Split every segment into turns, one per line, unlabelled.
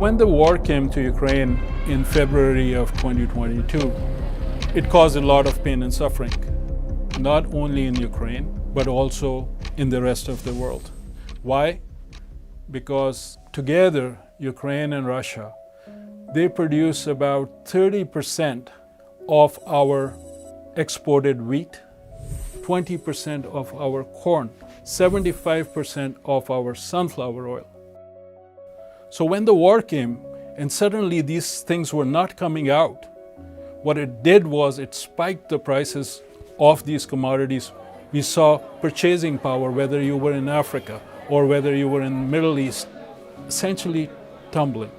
When the war came to Ukraine in February of 2022, it caused a lot of pain and suffering, not only in Ukraine, but also in the rest of the world. Why? Because together, Ukraine and Russia, they produce about 30% of our exported wheat, 20% of our corn, 75% of our sunflower oil. So when the war came and suddenly these things were not coming out, what it did was it spiked the prices of these commodities. We saw purchasing power, whether you were in Africa or whether you were in the Middle East, essentially tumbling.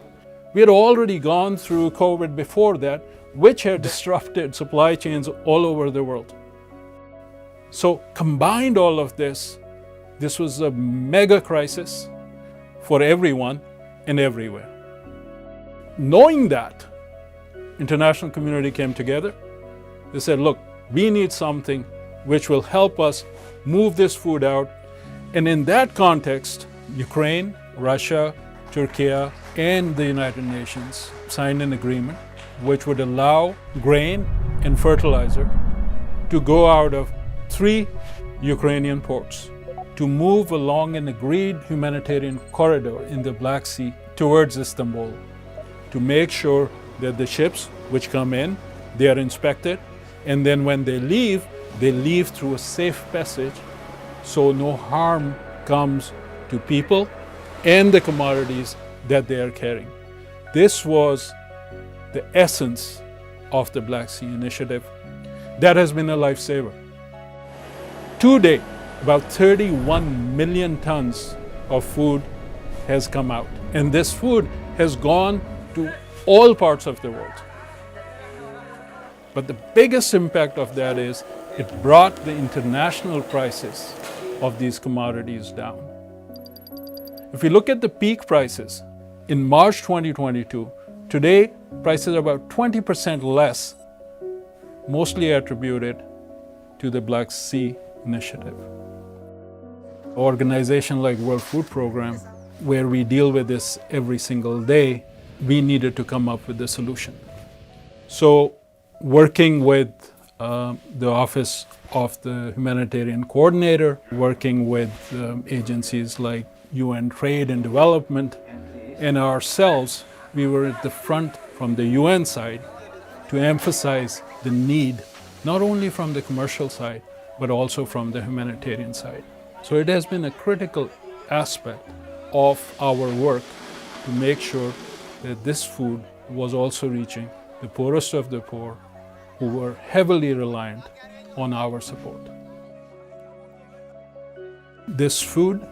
We had already gone through COVID before that, which had disrupted supply chains all over the world. So combined all of this, this was a mega crisis for everyone and everywhere. Knowing that, international community came together. They said, look, we need something which will help us move this food out. And in that context, Ukraine, Russia, Turkey, and the United Nations signed an agreement which would allow grain and fertilizer to go out of 3 Ukrainian ports to move along an agreed humanitarian corridor in the Black Sea towards Istambul to make sure that the ships which come in, they are inspected, and then when they leave through a safe passage so no harm comes to people and the commodities that they are carrying. This was the essence of the Black Sea Initiative. That has been a lifesaver. To date, about 31 million tons of food has come out. And this food has gone to all parts of the world. But the biggest impact of that is it brought the international prices of these commodities down. If we look at the peak prices in March 2022, today prices are about 20% less, mostly attributed to the Black Sea Initiative. An organization like World Food Program, where we deal with this every single day, we needed to come up with a solution. So working with the Office of the Humanitarian Coordinator, working with agencies like UN Trade and Development, and ourselves, we were at the front from the UN side to emphasize the need, not only from the commercial side, but also from the humanitarian side. So it has been a critical aspect of our work to make sure that this food was also reaching the poorest of the poor who were heavily reliant on our support. This food,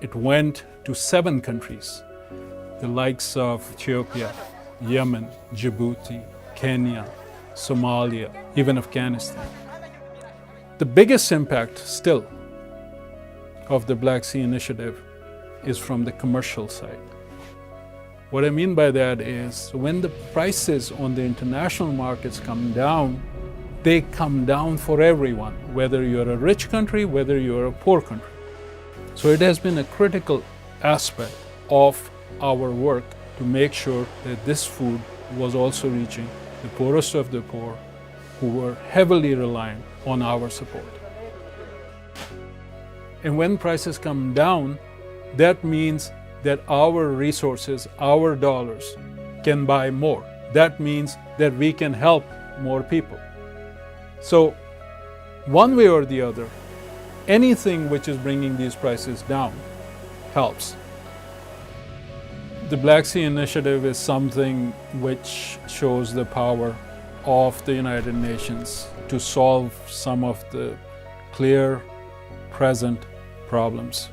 it went to 7 countries, the likes of Ethiopia, Yemen, Djibouti, Kenya, Somalia, even Afghanistan. The biggest impact still of the Black Sea Initiative is from the commercial side. What I mean by that is when the prices on the international markets come down, they come down for everyone, whether you're a rich country, whether you're a poor country. So it has been a critical aspect of our work to make sure that this food was also reaching the poorest of the poor who were heavily reliant on our support. And when prices come down, that means that our resources, our dollars, can buy more. That means that we can help more people. So, one way or the other, anything which is bringing these prices down helps. The Black Sea Initiative is something which shows the power of the United Nations to solve some of the clear, present problems.